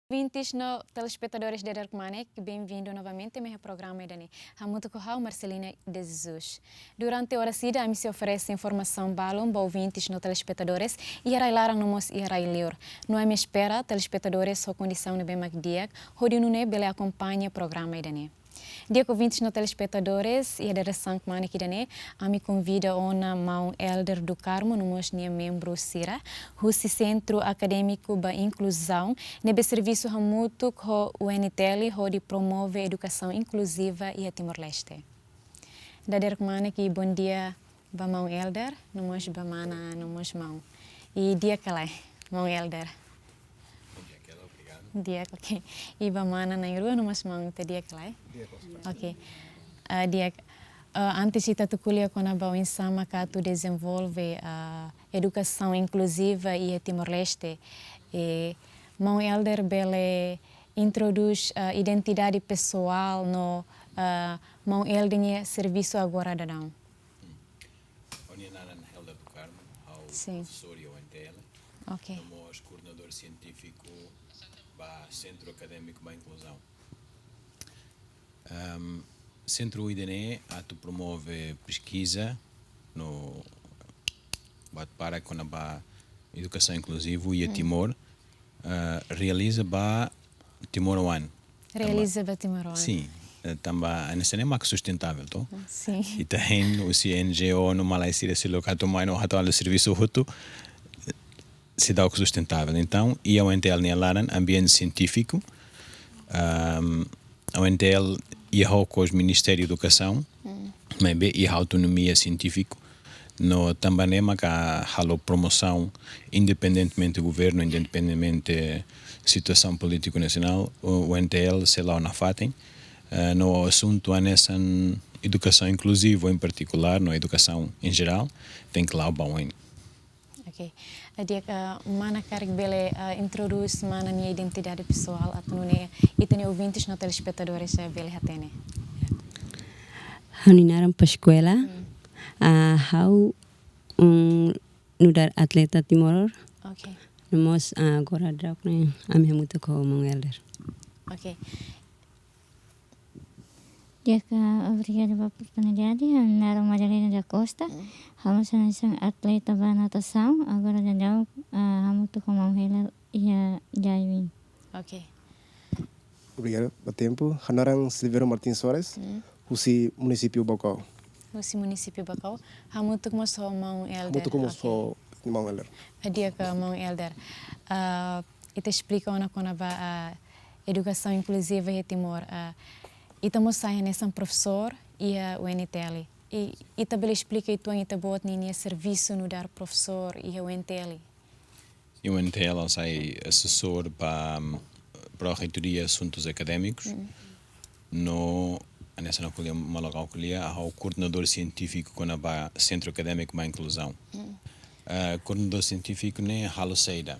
Ouvintes no telespectadores de Darkmanek, bem-vindo novamente ao meu programa Dani. Muito corral, Marcelina de Jesus. Durante a hora cida, a mim se oferece informação balão para ouvintes no telespectadores e irá lá no mos irá ler. Não é me espera, telespectadores sua condição no bem magdiak, onde não é bele acompanha o programa Dani. Dia ouvintes no telespectadores e a direção que manda aqui dane, a me convida a uma mão Elder do Carmo, no meus membro Sira, o Centro Acadêmico da Inclusão, nebe serviço mútuo com o UNTL, onde promove a educação inclusiva e a Timor-Leste. Da direção aqui, bom dia, ba mão Elder, no meus bamana, no meus mão. E dia calai, mão Elder. Dia, ok. E bamana na Irua, no meus mão, te dia calai? Ok. Dia, antes de tu kuliah com a bau insama que tu desenvolve a educação inclusiva e a Timor-Leste, mão Elder bele introduz a identidade pessoal no mão Elder serviço agora da não. Onde naran Helder do Carmo, ao professor e ao NTL, ok. Somos coordenador científico do Centro Acadêmico da Inclusão. Centro IDNE atu promove pesquisa no para com a educação inclusiva e a Timor realiza ba Timor One. Realiza ba Timor One. Sim, também a nessa é mais sustentável, to? Sim. E tem o CNGO no Malaysia se locato mais no atual serviço hutu se dá o sustentável. Então, e ao NTL nelaran ambiente científico, ao NTL e com os Ministério da Educação, mas e a autonomia científica, no também é uma promoção independentemente do governo, independentemente da situação política nacional, o NTL se lá na fatem, no assunto a nessa educação inclusiva em particular, na educação em geral, tem que lá o bom. Ok. Dia que mana carg bele introduz mana minha identidade pessoal atau ne itene ouvintes no telespectadores bele hatene. Haninaram para a escola, how nudar atleta Timor. Ok. Nós agora drag né, a minha muito com o Elder. Ok. Dia que obrigada pela oportunidade, Nara Madalena da Costa, vamos a ser atleta da natação, agora já deu, vamos com a Helder e a Jaiwin. Ok. Obrigado pelo tempo. Hanarang Silveiro Martins Soares, o município Bocau. O município Bacau, muito como só mão Elder. Muito como só mão Elder. Dia que mão Elder, e te explica ona com a educação inclusiva em Timor. E estamos saindo nesse professor e a UNTL. E também explica que tu ainda bot nem serviço no dar professor e a UNTL. E o NTL sai assessor para a reitoria de assuntos académicos. No nessa não colhia malagal colhia ao coordenador científico com a Centro Académico da Inclusão. Coordenador científico nem halo seida.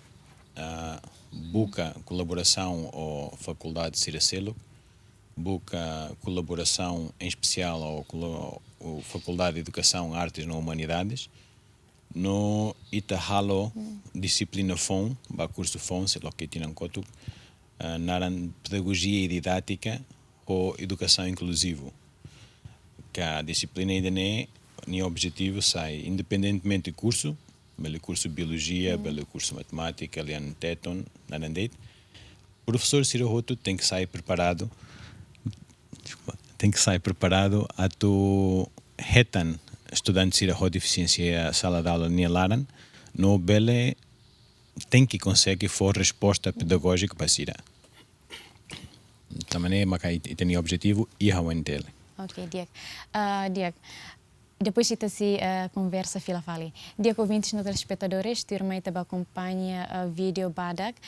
Busca colaboração ou faculdade de Siracelo. Busca colaboração em especial ao Faculdade de Educação, Artes e Humanidades, no Itahalo disciplina FON, curso FON, sei lá que tinham coto, na pedagogia e didática ou educação inclusiva, que a disciplina ainda nem objetivo sai independentemente do curso, pelo curso biologia, pelo curso matemática, ali no teton, na o professor Cirohoto tem que sair preparado a tu retan estudantes ir a deficiência sala de aula nielaran no bele tem que conseguir for resposta pedagógica para sira também é tem objetivo e a UNTL. Ok, Diak. Depois de se conversa fila fali. Diak ouvintes no telespectadores, turma itaba acompanha vídeo badak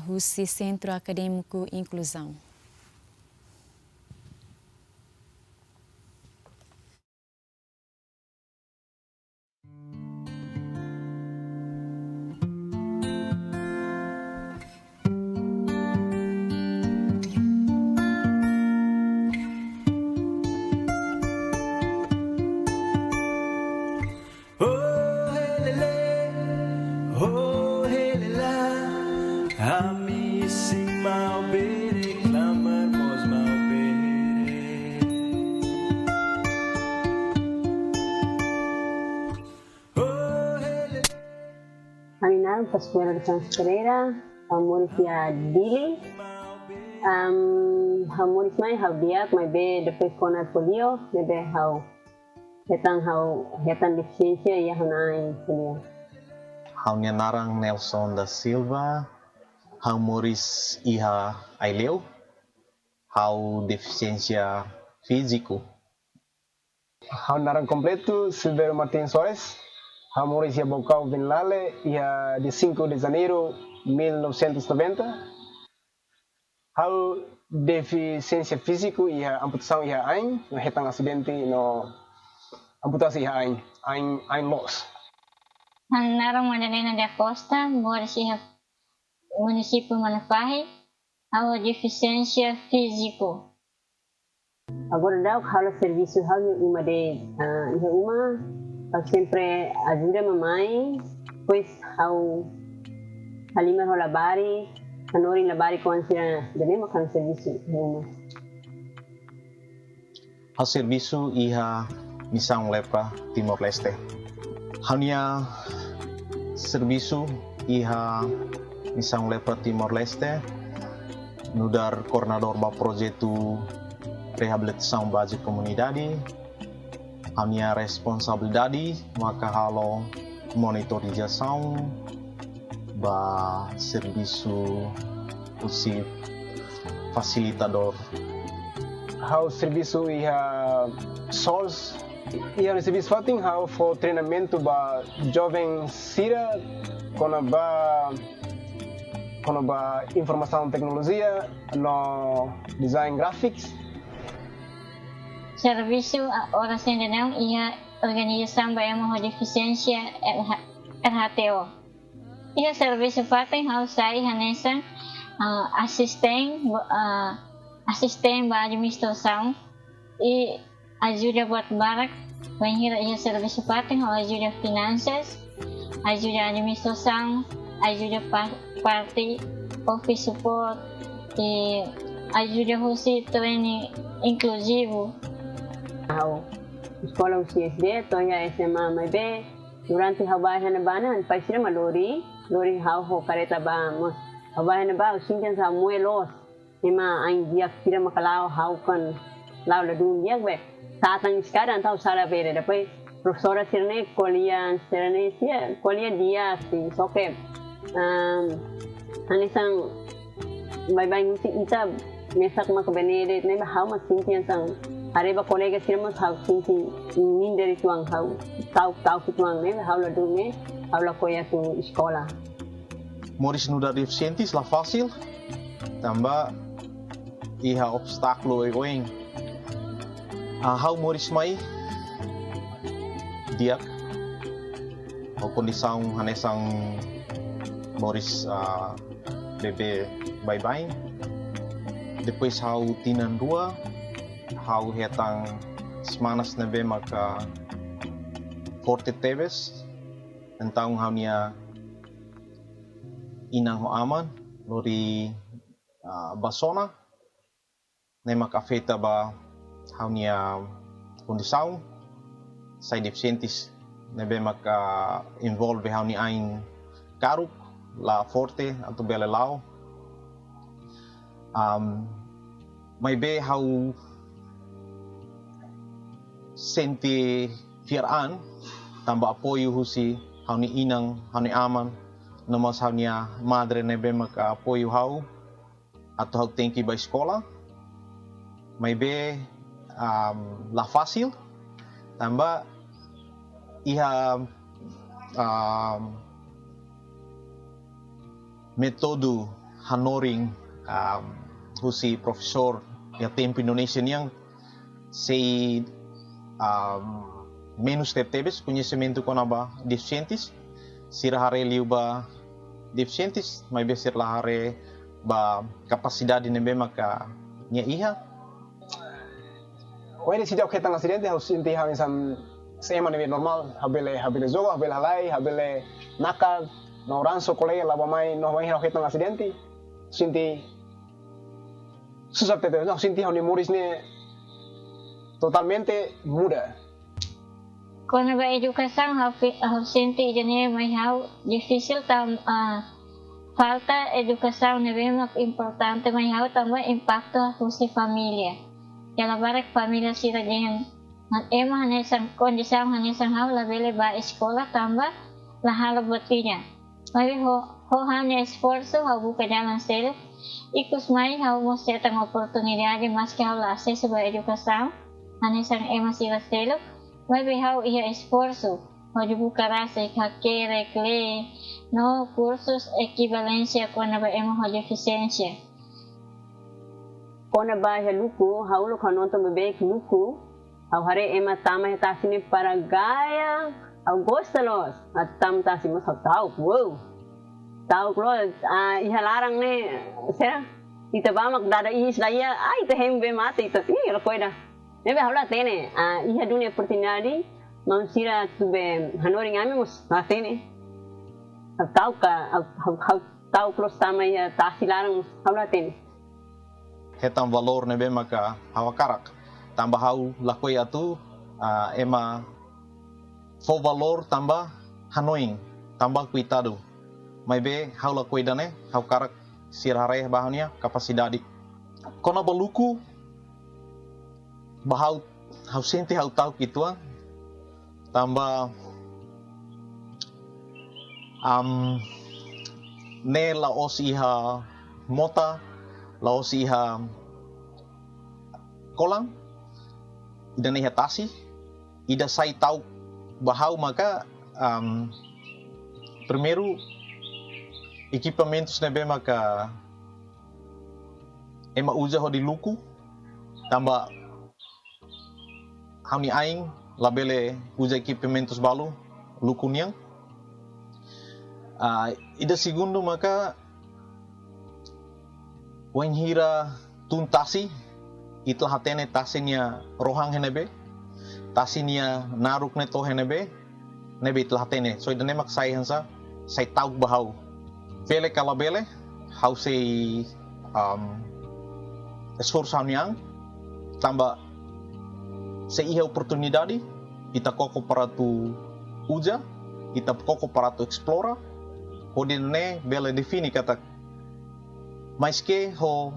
o Centro Acadêmico Inclusão. Oh, hey, la, Sing mau bere, clamor mos mau bere. Oh, hele. Caminhar para a Escola de Santos Pereira, amor dia Dili. Amor mai hau dia, mas be depois konar polio, be hau hetan deficiência e hanai polio. Hau narang Nelson da Silva, hau Moris iha Aileu, hau deficiência físico. Hau narang completo Silveiro Martins Soares. Hau Maurício Bocau Vinlale, dia de 5 de janeiro de 1990. Hau deficiência físico e amputação e ain, no retang acidente no amputasi e ain loss. Narang Madalena da Costa, mora siya município Malafahe, hau deficiência físico. Agora dá o serviço hau uma de uma, hau sempre ajuda mamãe, pois hau halima ho labari, hanori labari ko ansira dene makan serviço uma. Hau serviço iha Missão Lepra Timor Leste. Hanya serviço iha Missão Lepra Timor Leste nudar coordenador ba projeto reabilitação base comunidade. Hanya responsabilidade maka halo monitorização ba serviço usi facilitador. Hau serviço iha SOLS. Ia serviço fating hau for treinamento ba jovem sira kono ba informação tecnologia no design graphics. Serviço Orang Sendanau ia Organização Bayamo Deficiência RHTO. Ia serviço fating hau sai hanesa assistem ba administração e ajuda buat barak, penghira ia serviço fating hau ajuda finanças, ajuda administração, ajuda party, office support, e ajuda husi training inclusivo. Hau sekolah UCSD, toya SMA MB, durante hau bahan na bana, paisira malori hau ho kareta ba mos. Hau bahan na ba, usinkan sa muelos, ema ang diak tira makalao hau kan lao la dunia be. Saat ang sekarang tahu salah beda, tapi profesora sirne kuliah dia si soke. Anisang bye musik kita mesak mak benede, ne ba hau masintian sang areba kolega sirma hau sinti min dari tuang hau tahu tuang ne hau la dunia hau la koya tu sekolah. Moris nuda deficientes la fácil, tambah iha obstáculo egoing. Hau Moris mai dia hau kondisang hanesang Moris bebe bye-bye. Depois hau tinan dua, hau hetang semanas nebe maka forte teves, tentang hau nia inang ho aman lori basona, ne maka afeta ba hau nia kondisang sai deficientes nebe maka involve hau ni ain karup la forte atau bele lao. Mai be hau senti firaan tambah apoio husi hau ni inang hau ni aman namas hau nia madre nebe maka apoio hau atau hau tengki ba sekolah. Mai be la fácil tambah iha metodo hanoring husi profesor ya tempo Indonesia yang sei menos tebes conhecimento com aba deficientes sirahare liu ba deficientes mai be sirahare ba capacidade nebe maka nya iha. Wai de sejak ketang asidente hau sinti hau insam sema nebe normal habele jogo habele halai habele nakal no ranso kolega laba mai no mai hau ketang asidente sinti susah tete, no, sinti hau memorisnya totalmente muda. Quando a educação ao senti jane mai hau difícil falta educação é bem importante mai hau também impacto a sua família. Jala barak família sira dengan ema hanesang kondisang hanesang hau la bele ba escola tambah la halo botinya. Mai ho hanya esforço hau buka jalan sel. Ikus mai hau mo setang oportunidade mas que hau la acesso a educação hanesang ema sira selo. Mai hau ia esforço, pode buscar essa hacker, cle, no cursos equivalência quando ema deficiência. Quando vai luku, hau lo kanonto bebek luku, hau hare ema tama tasini para gaya, hau gostalos, at tam tasimo sa tau, wow. Tau klo, iha larang ne, sera, ita ba magdada ihis laya, ay ita hembe mati ita, lo koida. Nebe hau tene, iha dunia oportunidade, manusia tube hanori ngami mus tene. Tau ka, tau klo sama ia tasilarang hau tene. Hetang valor nebe maka hawa karak. Tambah hau lakoi atu ema fo valor tambah hanoing, tambah kuitado. Mai be hau lakoi dane, hau karak sirhare bahannya kapasidade. Kona baluku bahau hau senti hau tau kituan tambah ne laos iha mota laos iha kolang ida iha tasi ida sai tau bahau maka primeiro equipamentos nebe maka ema usa ho di luku tambah hau ni aing labele usa equipamentos balu luku niang ida segundo maka wenhira tuntasi itlah hatene tasinya rohang henebe tasinya naruk neto henebe nebe itlah hatene so ida nemak sai hansa sai tau bahau vele kalabele hau sei esforço niang tambah se iha oportunidade ita koko para tu uja ita koko para tu explora hodine bela defini kata mais que ho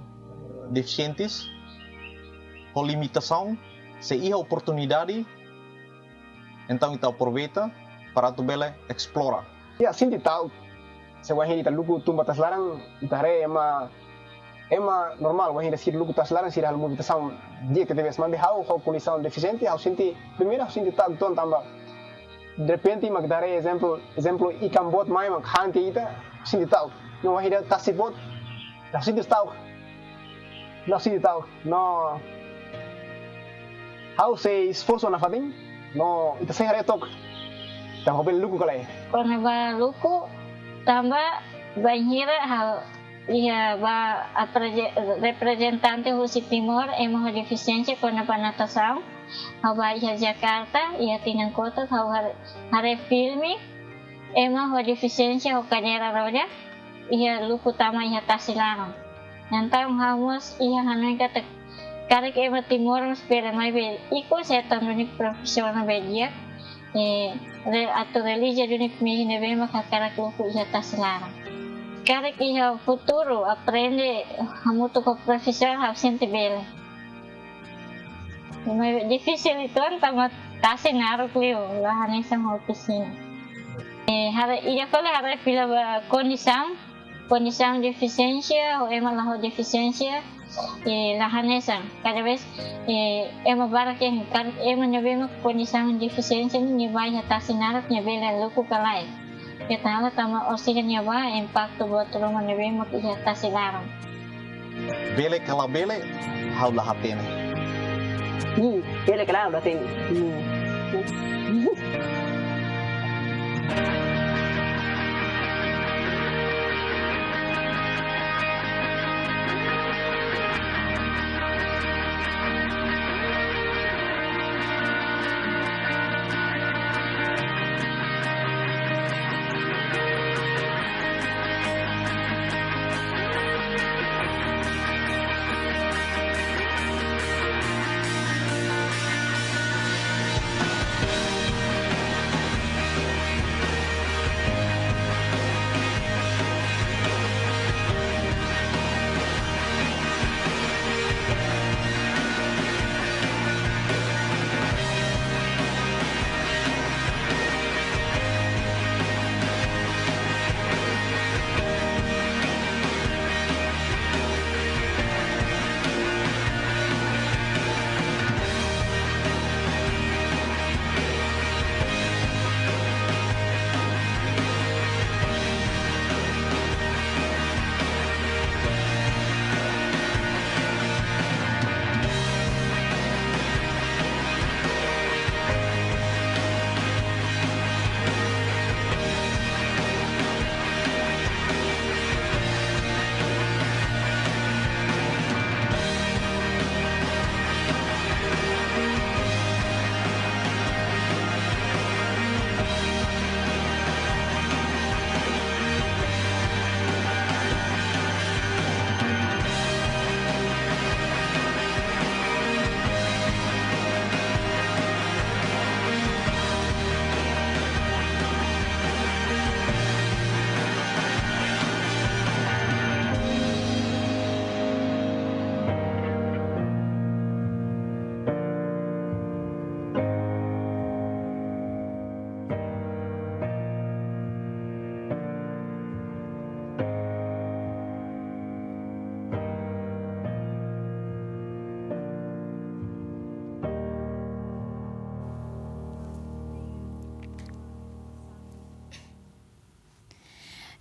deficientes ho limitação se iha oportunidade então ita aproveita para tu bela explora. Ya sinti tahu se wahin ita luku tumba tas larang itare ema normal wahin ita sir luku tas larang sir hal limitação dia que deve mandar hau condição deficiente hau sinti primeiro hau sinti tahu ton tambah de repente magdare exemplo ikan bot mai mak hanti ita sinti tahu no wahin ita tasibot hau sinti tahu no hau se esforço na fading no ita se hare tok tambah bel luku kalai Quando ba luku tambah banhira hau ia ba representante Husi Timor emo deficiência quando ba natação hau ba ia Jakarta ia tinang kota hau hare filme emo deficiência hau cadeira roda ia luku tama ia tasilarang nantang hamus ia hanoi kata karek emo Timor spera mai be iko setan unik profesional bedia atau religi unik mi nebe maka karak luku ia tasilarang karek iha futuro aprende hamutu ko profesor hau sente bele mai difícil itu tama tasi naruk liu lahane sang opisina hara iya kole hara pila kondisang deficiência ou ema laho deficiência lahane sang cada vez ema barak yang ema nyabe mak kondisang deficiência ni bai tasi naruk nyabele luku kalai kita tama oksigen ya ba impacto buat rumah nebe mak iya tasi larang bele kala bele hau lahatene Bele kala udah tene.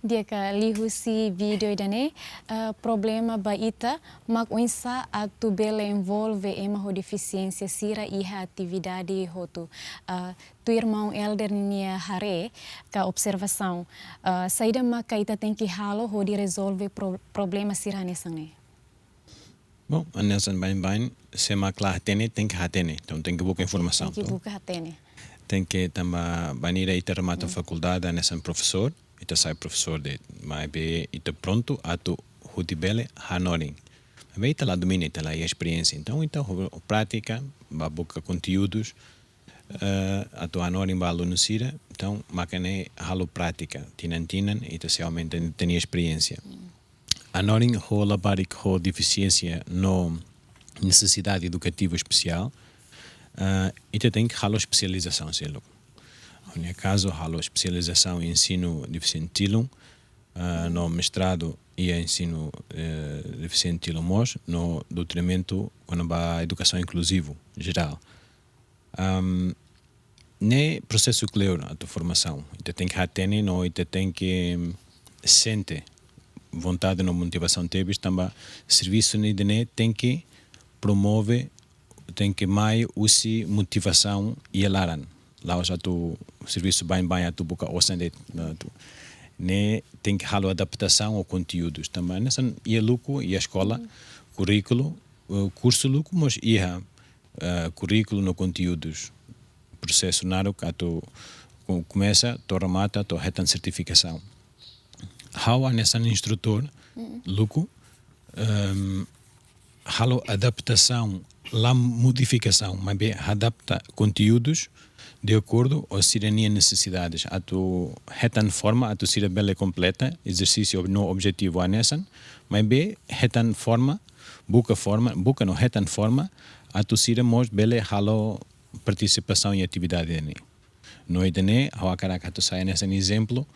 dia que lihusi video idane problema baita mak uinsa atu bela envolve ema ho deficiência sira iha atividade hotu tu irmão elder nia hare ka observação saída mak ita tem que halo ho de resolve problema sira nesane. Bom, a Nelson bem, se mak lá tem que hatene, então tem que buscar informação. Tem que buscar hatene. Tem que também banir ita remata a faculdade nessa professor, ita sai professor de, mas be ita pronto a tu hutibele hanoring. Mas ita lá domina, ita lá a experiência, então ita prática, ba busca conteúdos, a tu hanoring ba aluno sira, então makane halo prática, tinan ita se aumenta tem experiência. Hanoring ho labarik ho deficiência no necessidade educativa especial. Ita tem que halo especialização, selo. No caso, halo especialização em ensino deficientilum, no mestrado e ensino deficientilum no doutoramento quando a educação inclusivo geral. Ne processo clear a tua formação, ita tem que atender, no ita tem que sente vontade no motivação teves também serviço ne tem que promove tem que mais use motivação e elaran lá já tu serviço bem a tu boca osande né tem que halo adaptação ao conteúdos também nessa e luco e a escola currículo curso luco mas ia currículo no conteúdos processo naro que tu começa tu remata tu retan certificação how nessa instrutor luco halo adaptação lá modificação, mas bem adapta conteúdos de acordo com as cidadanias necessidades. A tu retan forma, a tu sira bela completa, exercício no objetivo anesan, mas bem retan forma, buca no retan forma, a tu sira mos bela halo participação em atividade dele. No idene, ao caraca tu sai nesse exemplo,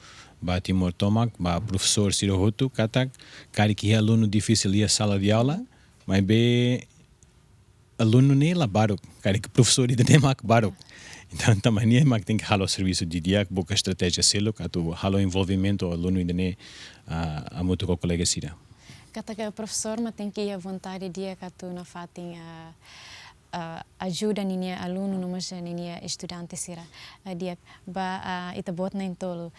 ba Timor Tomac, ba professor Ciro Roto, katak, cari que é aluno difícil ir à sala de aula, mas bem aluno nem lá barok, cara que professor ainda nem mak barok. Então também é mak tem que halo serviço de dia, boca estratégia selo, que tu halo envolvimento aluno ainda nem a muito com colega sira. Kata que professor mas tem que ir à vontade dia que tu na fatin ajuda ninha aluno no mas ninha estudante sira dia ba ita bot na intolo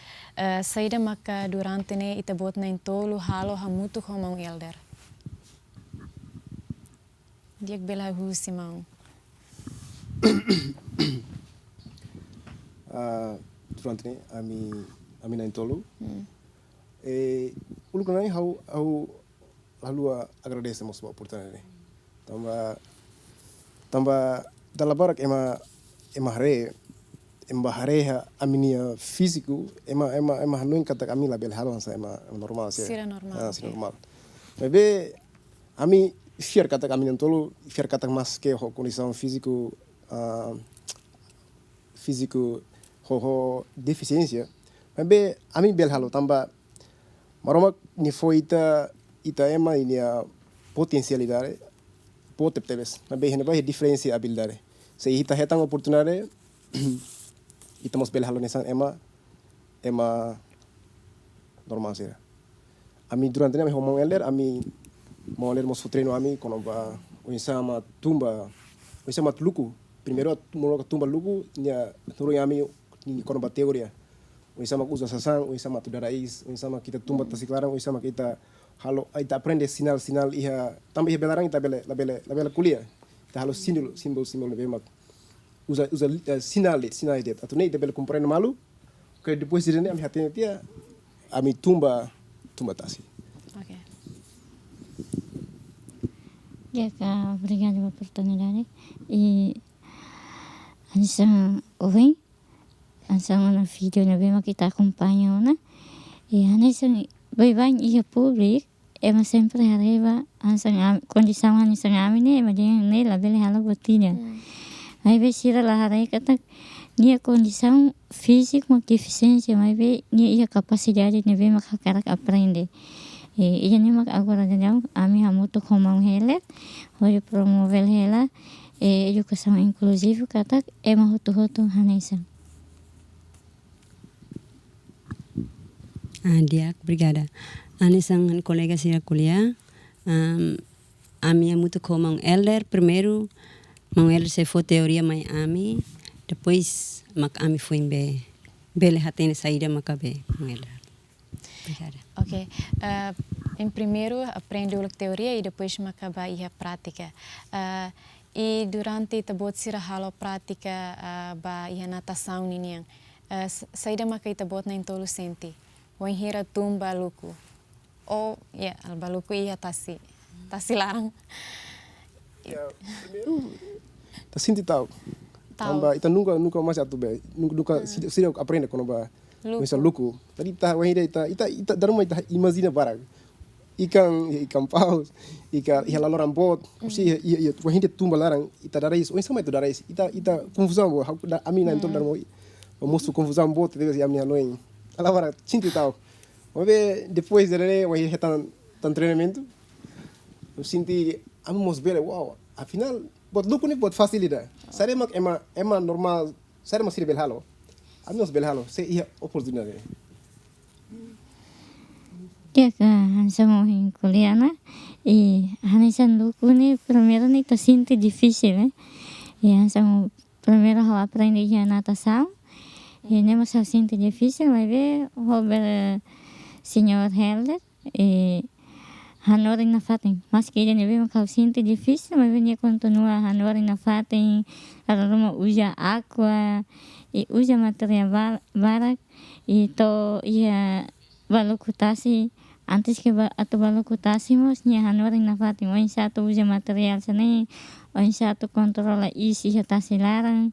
saída mak durante ne ita bot na intolo halo hamutu como elder. Dia que bela Simão. Durante ne ami na intolo. Ulu kanai hau lalu agradecemos a oportunidade. Tamba dalam barak ema hare aminia físico ema hanuin kata kami label halon sa ema normal sih. Sira normal. Sira normal. Mas ami fiar kata kami nantolo fiar kata mas que ho condição físico ho deficiência mas ami bel halo tamba maroma ni foi ita ema ini a potencialidade poteptebes mas hene vai diferença habilidade se ita hetang oportunidade ita mos bel halo nesan ema normal sih ami durante ne homo elder ami mau ler mos treino ami kono ba unsama tumba unsama luku primeiro mo tumba luku nya turu ami ni kono ba teoria unsama usa sasang unsama tu darais unsama kita tumba tasiklarang unsama kita halo ita aprende sinal iha tambah iha belarang ita bela kuliah ita halo simbol bema usa sinal det atu nei ita bela compreendo malu que depois de ami hatene tia ami tumba tasi. Okay. Ya, obrigada pela oportunidade. E ansa ouvem, ansa na vídeo na bema que está acompanhando, e ansa vai ia público, ema sempre arriba ansa condição ansa ngamine, ema dia nela bele hala botinha. Aí vai ser lá aí kata nia condição física uma deficiência, mas vai nia capacidade de bema cara aprender. Iya ni mak agora jauh ami hamutu komang hele hoje promover hela educação inclusiva kata ema hotu hanesa Diak, obrigada. Ane sang colega sira kuliah. Ami é muito como um elder primeiro. Um elder se foi teoria mai ami. Depois mak ami foi em bele hatene saída makabe um elder. Obrigada. Ok. Em primeiro aprende a teoria e depois acaba a prática. E durante tabot sira halo prática ba a natação ninhang. Saída maka itabot na intolo senti. O hira tumba luku. Ou alba luku ia tasi larang. Primeiro, tá senti tal. Tamba, ita nunca mais atube. Nunca sira aprende quando ba misal luku. Tadi ta wahida ita daruma ita imagina barang. Ikan paus, ia laloran bot, se ia wahida tumba larang ita darais. Oi sama itu darais. Ita confusão bo. Ami na entol darmo. Moço confusão bot deve ser a minha noite. Ela vai senti tal. Mas depois dele wahida tan treinamento. Eu senti amos bele wow. Afinal bot luku ni bot facilidade. Sare mak ema normal, sare masih bel halo. Amos bel halo, se ia oportunidade. Ya kan, sama orang kuliah na, hanisan luku ni primeiro ni tá sinto difícil, né? E sama primeiro eu aprendi a natação, e nem mais eu sinto difícil, mas ver o senhor Helder, Hanorin na fatin, mas que ele nem eu sinto difícil, mas venha continuar Hanorin na fatin, arruma usa água, e usa material barak, e to ia balokutasi. Antes que atu balokutásemos, nia hanorin na fatin, o satu usa material sana, o satu controla isi ia tasi larang,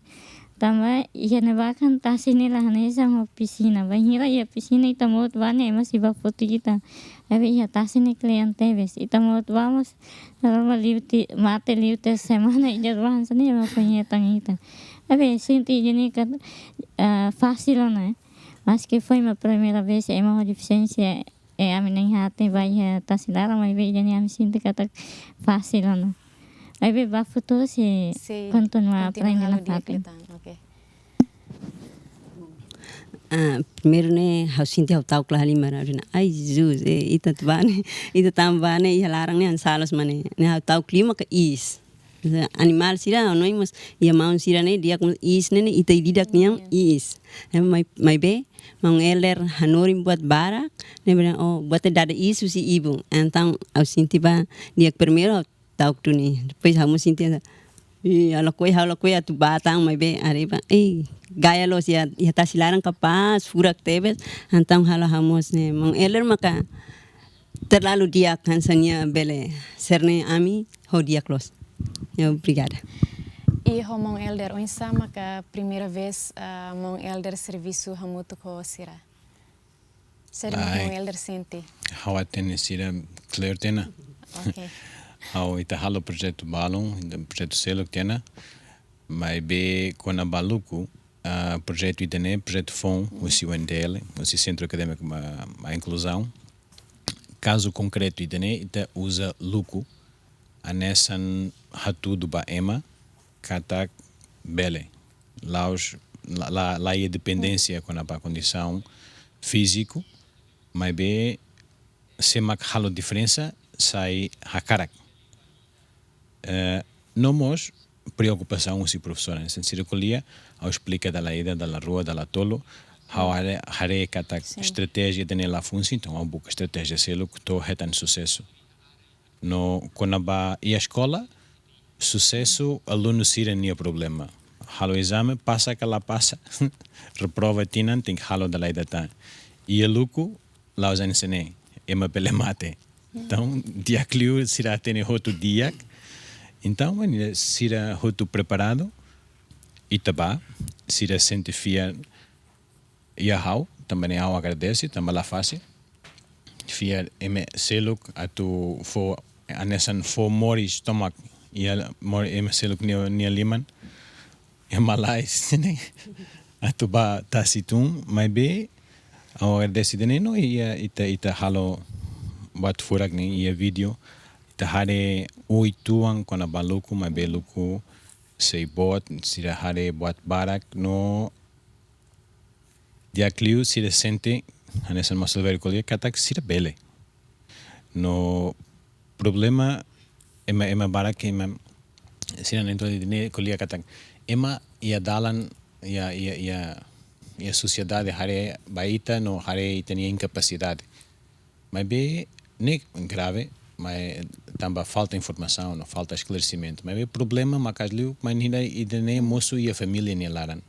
tambah ia nebakan tasi ni lah nesa ho piscina, bahira ia piscina ita mau bane masih foto kita, tapi ia tasi ni klien tebes, ita mau vamos, normal mate liute semana ija ruang sana ia punya tangita, tapi sinti jadi kan fácil lah, mas que foi minha primeira vez, é uma deficiência. A minha hati vai estar se dar, mas vai já me sinto que está fácil, não? Aí vai futuro se continuar aprendendo a fazer. Primeiro né, eu senti o tal claro ali mararina. Ai Jesus, ita tambane ia larang né ansalas mane, né o tal clima que is. Animal sira não é mas ia mau sira né dia com is né ita didak niang is. Mai be mang elder hanorin buat barak, né bilang buat dada isu si ibu. Então eu senti ba dia primeiro tau tu ni, depois eu senti ala koi atu batang mai be arriba. Gaya los ya tasilarang kapas furak tebes. Então halo hamos ne mang elder maka terlalu dia kansanya bele serne ami ho dia close. Obrigada. E o Mão Elder, onde sama que a primeira vez Mão Elder serviço hamuto com Sira? Ser Mão Elder sente? How atene Sira clear tena. Ok. How ita halo projeto balon, projeto selo tena. Mas be quando baluco projeto itene, projeto FON, o CUNTL, o Centro Acadêmico a Inclusão. Caso concreto itene, ita usa luco, anesan hatu ba ema. Katak bele. Lá a dependência com a condição físico, mas be se mak halo diferença sai hakarak. Não mos preocupação se professora nesse circulia ao explica da ida da rua da tolo how hare katak estratégia de nela função então ao boca estratégia selo que to retan sucesso no quando ba e a escola sucesso, aluno sira não problema. Halo exame, passa que lá passa, reprova tinan, tem que halo da lei da tan. E a luco, lá os ensinei, é uma pele mate. Então, diacliu sira tem outro diac. Então, sira outro preparado, itaba, sira sente fia e a hau, também a hau agradece, também lá fácil. Fia seluk atu fo anesan fo mori stomak. Ia mor seluk nia liman ia malais né atu ba tasitum mai be ao decidene no ia ita halo buat furak ni ia video ita hare oituang kona baluku mai be luku sei bot sira hare buat barak no dia kliu sira sente nessa nossa Silvério Colher, que ataque sira bele. No problema, ema barak, ema, sira nem todo de colher que ataque. Ema ia dalan, ia sociedade hare baita, no hare tinha incapacidade. Mas bem, nem grave, mas também falta informação, não falta esclarecimento. Mas bem, problema, mas ainda nem moço e a família nem laran.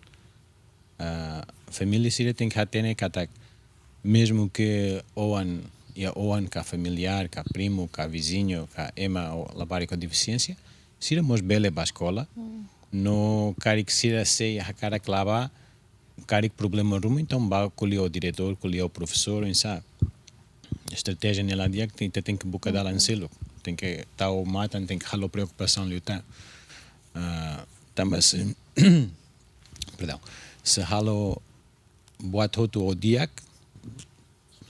A família sira tem que ter que mesmo que oan ka familiar, ka primo, ka vizinho, ka ema ou labari com deficiência, sira mos bele ba escola, no cari que sira sei a cara clava, cari problema rumo, então ba colher o diretor, colher o professor, sabe? Estratégia nela dia que tem que buscar dar selo, tem que tal matan, tem que halo preocupação lutar. Também se perdão, se halo buat hotu o dia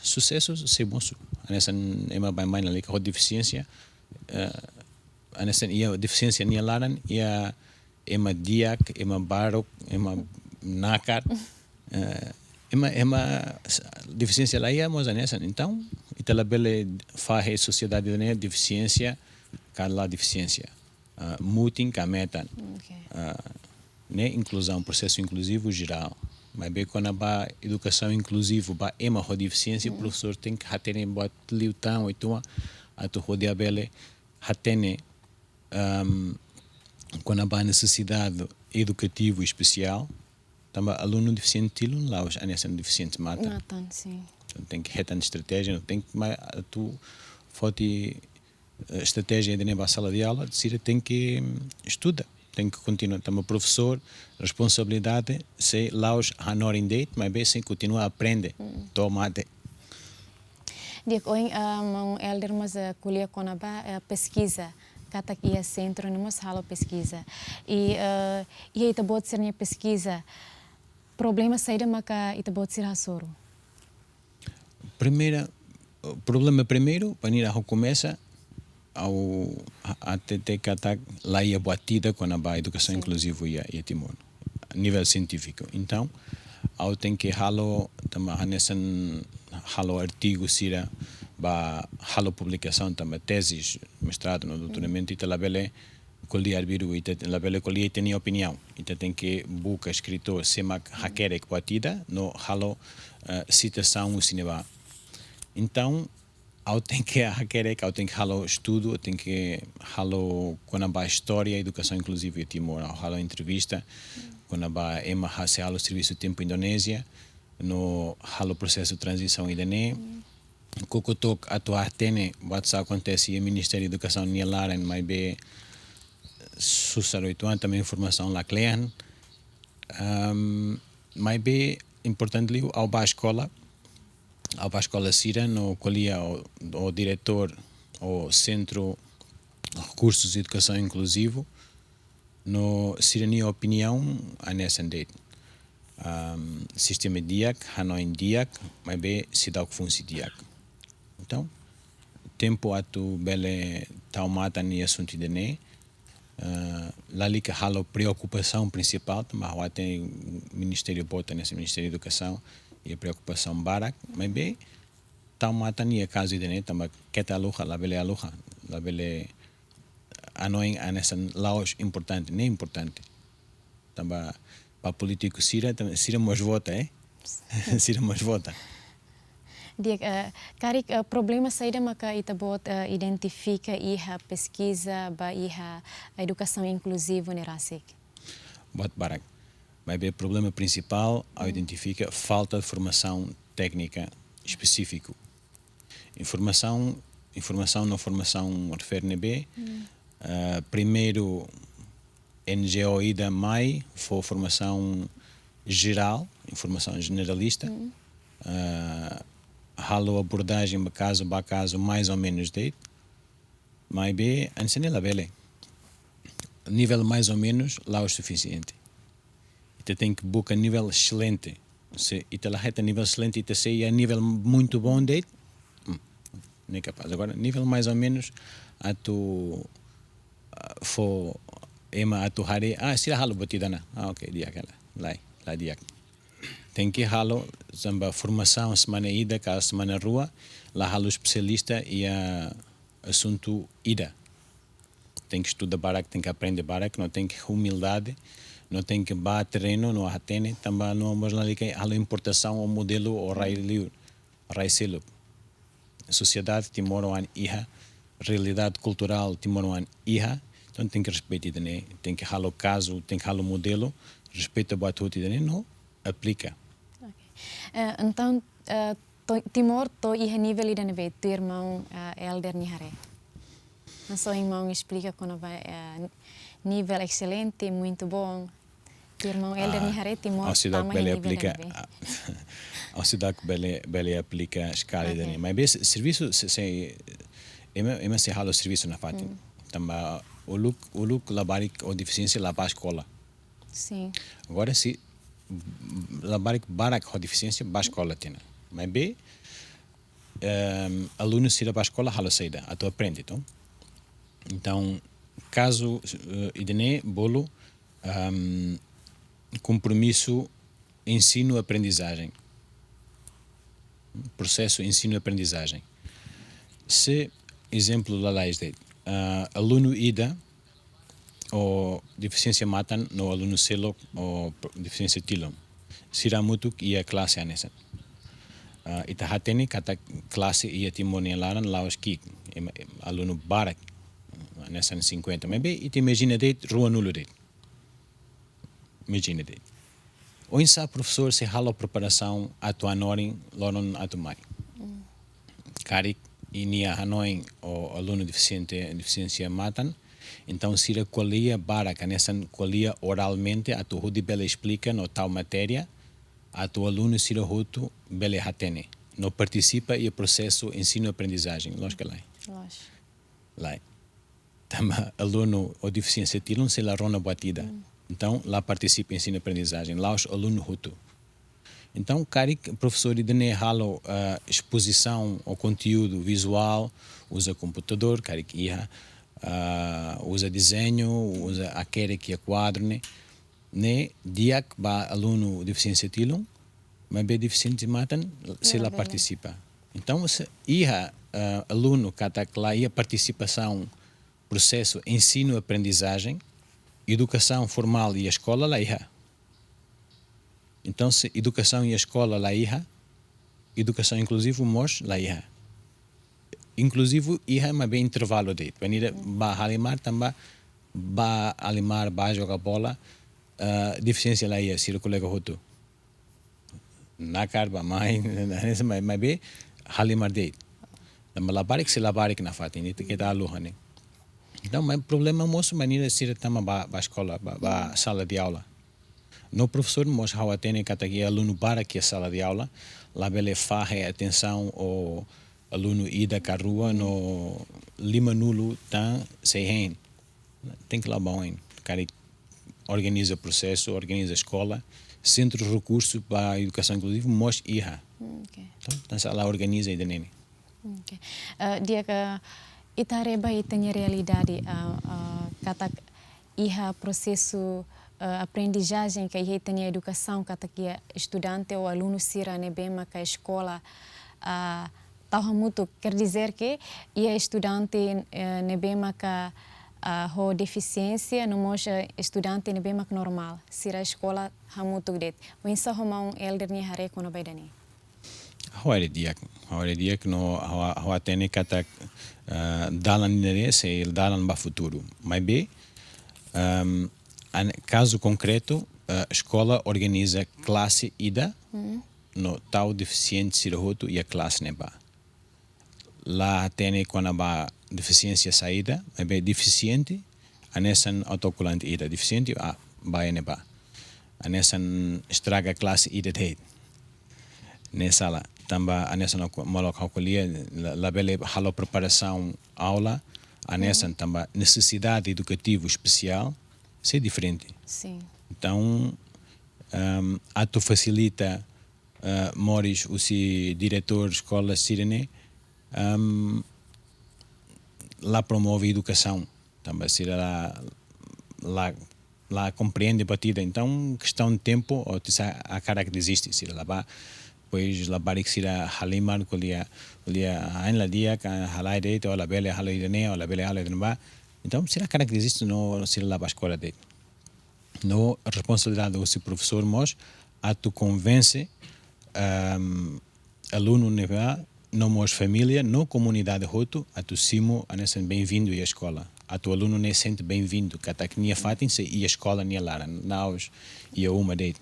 sucesso se moço, nessa ema bem mais ali com deficiência, nessa ia deficiência nem laran ia ema dia, ema barok, ema nakar, ema deficiência lá ia mas nessa então itala bele fahe sociedade né deficiência cada deficiência mutin kametan né inclusão processo inclusivo geral mas bem quando a educação inclusiva ba ema ho deficiência o professor tem que hatene bot liutão e tua a tu rodia bele hatene quando a necessidade educativa especial também aluno deficiente tilun lá os anessa deficiente matan sim. Tem que retar estratégia, tem que mas tu forte estratégia de neba sala de aula, tem que estudar, tem que continuar, também professor, responsabilidade, se lá os hanor in date, mas bem sem continuar a aprender, tomate. Diak oing elder mas kuliah konaba pesquisa kata ia centro nemos halo pesquisa e ita bot sernya pesquisa problema saída maka ita bot ser hasoro. Problema primeiro, para ir a começa ao até que lá ia batida com a educação inclusiva e Timor, a nível científico. Então, ao tem que halo também nessa halo artigo sira ba halo publicação também teses, mestrado no doutoramento e tal bele colher biru e la bele colher tem opinião. Então tem que buscar escritor semak hacker que batida no halo citação o cinema. Então, ao tem que ao tem que halo estudo, tem que halo quando a história, educação inclusiva em Timor, ao halo entrevista, quando a ema hase halo serviço tempo Indonésia, no halo processo de transição idane, kokotok atuar tene, what acontece no Ministério da Educação nielaran, mas be susaroituan também informação lá clean, mas be importante li ao ba escola Sira, no colia o diretor, o Centro de Recursos de Educação Inclusivo, no Sirania opinião a nessa date. Sistema DIAC, Hanoi DIAC, mas bem se dá o que funciona DIAC. Então, tempo a tu bele taumata ni assunto de ne, lá li que halo preocupação principal, mas tem Ministério bota nesse Ministério da Educação, e a preocupação barak, mas bem, tal mata ni a caso de né, também que tá aluha, lá bele anoin anessa laos importante, nem importante, também para político sira mos vota, sira mos vota. Diak, karik problema saída maka ita bot identifica iha pesquisa ba iha educação inclusiva nerasik. Bot barak. Mas o problema principal, ao identifica falta de formação técnica específica. Informação não formação refere-ne primeiro NGO ida mai foi formação geral, informação generalista. Halo abordagem caso mais ou menos date. Mas bem, ensina lá bele. Nível mais ou menos lá o suficiente. Você tem que buscar nível excelente. Se você lá a nível excelente e você a nível muito bom dele, não é capaz. Agora, nível mais ou menos, a tu for ema a tu hare, se halo batida na. Ok, dia aquela. Lá dia. tem que halo samba formação semana ida, cada semana rua, lá halo especialista e a assunto ida. Tem que estudar barak, tem que aprender barak, não tem que humildade, não tem que ba terreno, não há tene, também não vamos lá que halo importação o modelo o rai selo. Sociedade timoran iha, realidade cultural timoran iha, então tem que respeitar né, tem que halo caso, tem que halo modelo, respeita batuti né, não aplica. Então, Timor, to iha nível ida neve, tu irmão Elder Nihare. Não só irmão explica quando vai nível excelente, muito bom. Tu irmão Elder Nihare, Timor, também nível aplica. A cidade bele aplica escala dele, mas bem serviço se se halo serviço na fatin. Também o look labarik ou deficiência lá para a escola. Sim. Agora se labarik barak ou deficiência para a escola tem. Mas bem alunos se ir para a escola halo saída, a tu aprende então caso idene bolo compromisso ensino-aprendizagem. Processo ensino-aprendizagem. Se, exemplo, lá aluno ida ou deficiência matan no aluno selo ou deficiência tilom. Sira mutuk ia classe anessa. Ita hateni kata classe ia timonialaran laos kik. Aluno barak nessa 50. Mas bem, ita imagina det rua nulo det. Imagina det. O insa professor se halo preparação atuanorin lonon atumai. Karik inia hanoin o aluno deficiência matan. Então sira qualia barak nessa qualia oralmente a tu hudi bela explica no tal matéria a tu aluno sira hutu bele hatene. No participa e processo ensino-aprendizagem. Lógico lá. Lá. Tama aluno o deficiência tilon se la rona batida. Então, lá participa em ensino-aprendizagem, lá os alunos hutu. Então, carik professor de halo exposição ao conteúdo visual, usa computador, carik iha, usa desenho, usa aquele que é quadro, né diak ba aluno deficiência tilon, mas bem deficiente matan, se lá participa. Então, se iha aluno kata lá ia participação processo ensino-aprendizagem, educação formal e a escola lá iha. Então, se educação e a escola lá iha, educação inclusive mos lá iha. Inclusive iha mas bem intervalo de. Venir ba halimar também ba alimar ba jogar bola, deficiência lá iha, se o colega hutu. Na carba mãe, nessa mas bem halimar de. Também labarik se labarik na fatin, itu kita aluhane. Então, mas o problema moço maneira se tama ba escola, ba sala de aula. No professor moço how atene katagi aluno para que a sala de aula, lá bele fahe atenção o aluno ida ka rua no lima nulo tan sei hen. Tem que lá bom, cari organiza processo, organiza escola, centro de recursos para educação inclusive moço iha. Então, lá organiza e denene. Dia que itareba itanya realidade kata iha processo aprendizagem que iha itanya educação kata que estudante ou aluno sira nebema que a escola tau muito quer dizer que iha estudante nebema que ho deficiência no moja estudante nebema que normal sira a escola hamutu det o insa homão elder ni hare kono baidani. Hawari diak no hawa tene kata dalan nere se dalan ba futuro. Mas bem, caso concreto, a escola organiza classe ida no tal deficiente sirahoto e a classe neba. Lá tene quando ba deficiência saída, mas bem deficiente, anesan autocolante ida deficiente ba neba. Anesan estraga classe ida de. Nessa lá também a nessa malo calculia la bele halo preparação aula a nessa também necessidade educativa especial ser diferente. Sim. Então ato facilita Moris o si diretor escola Sirene lá promove educação também será lá lá compreende a partida. Então, questão de tempo, ou a cara que existe, se lá pois lá barik sira halimar kulia ain la dia ka halai de to la bele halai de ne ou la bele halai de ba. Então, será cara que existe no sira lá para a escola de. No responsabilidade do professor mos a tu convence aluno neva no mos família, no comunidade roto, a tu simo a nesse bem-vindo à escola. A tu aluno ne sente bem-vindo, que até que nia fatin se a escola nia lara, naus e a uma de.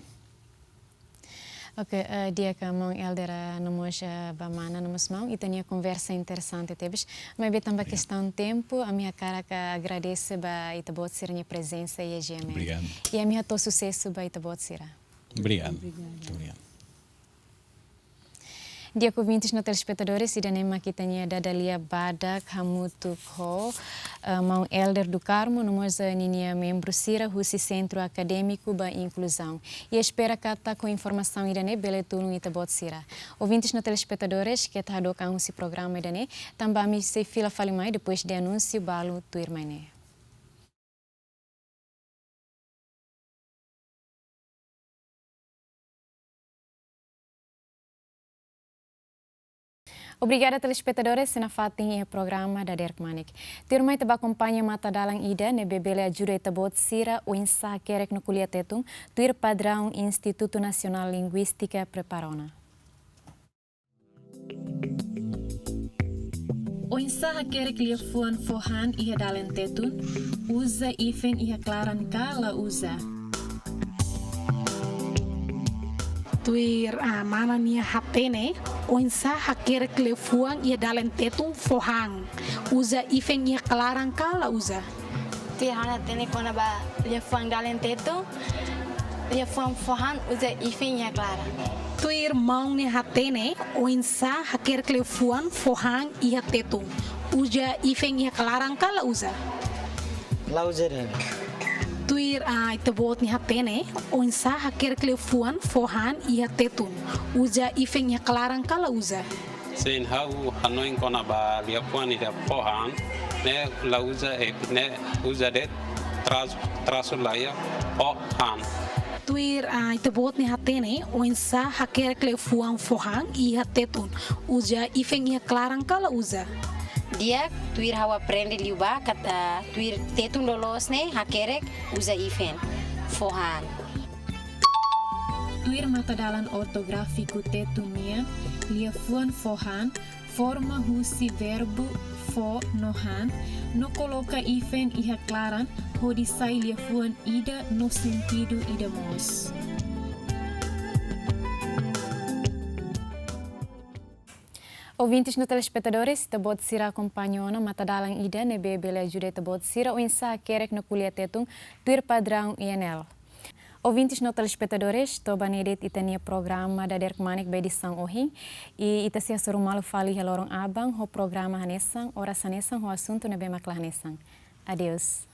Ok, dia que mão elder nós bamana nós mão e tinha conversa interessante tebes, mas bem também questão de tempo, a minha cara que agradece ba itabot ser minha presença e a gema. Obrigado. E a minha to sucesso ba itabot sira. Obrigado. Muito obrigado. Dia que ouvintes no telespectadores, e danema que tenha dadalia badak hamutu ko mão elder do Carmo, nós ninia membro sira husi centro acadêmico ba inclusão. E espera que tá com informação idane beletuno itabot sira. Ouvintes no telespectadores que tá do kan husi programa idane, também me se fila fale mais depois de anúncio balu tu irmãe. Obrigada, telespectadores, na fatin e programa da Derek Manik. Tirmai teba acompanha mata dalang ida, ne bebele ajuda itabot sira o insa kerek no kuliah tetung, tuir padrão Instituto Nacional Linguística preparona. O insa kerek lia fuan fohan iha dalang tetun, usa ifen iha klaran kala usa. Tuir mana nia hatene o insa haker klefuang ia dalen tetung fohang uza ifeng ia kelaran kala uza tuir hana tene kona ba lefuang dalen tetung lefuang fohang uza ifeng ia kelaran tuir maung nia hatene o insa haker klefuang fohang ia tetung uza ifeng ia kelaran kala uza lauzer tuir itabot ni hatene o insa haker klefuan fohan ia tetun uza ifeng ia kelaran kala uza sen hau hanoin kona ba liapuan ida fohan ne lauza ne uza det trasulaya fohan tuir itabot ni hatene o insa haker klefuan fohan ia tetun uza ifeng ia kelaran kala uza dia tuir hawa aprende liuba kata tuir tetung lolos ne hakerek uza ifen fohan tuir matadalan ortográfico tetumia lia fuan fohan forma husi verbo fo nohan no coloca ifen iha klaran hodisai lia fuan ida no sentido ida mos. Ouvintes no telespectadores, tabot sira acompanhona matadalang ida ne bebele ajuda tabot sira o insa kerek no kuliah tetung tuir padrão INL. Ouvintes no telespectadores, toba nedet itania programa da Derek Manik ba edição ohin e itasia sorumalu fali halorong abang ho programa hanesang ora sanesang ho assunto ne bema klahanesang. Adeus.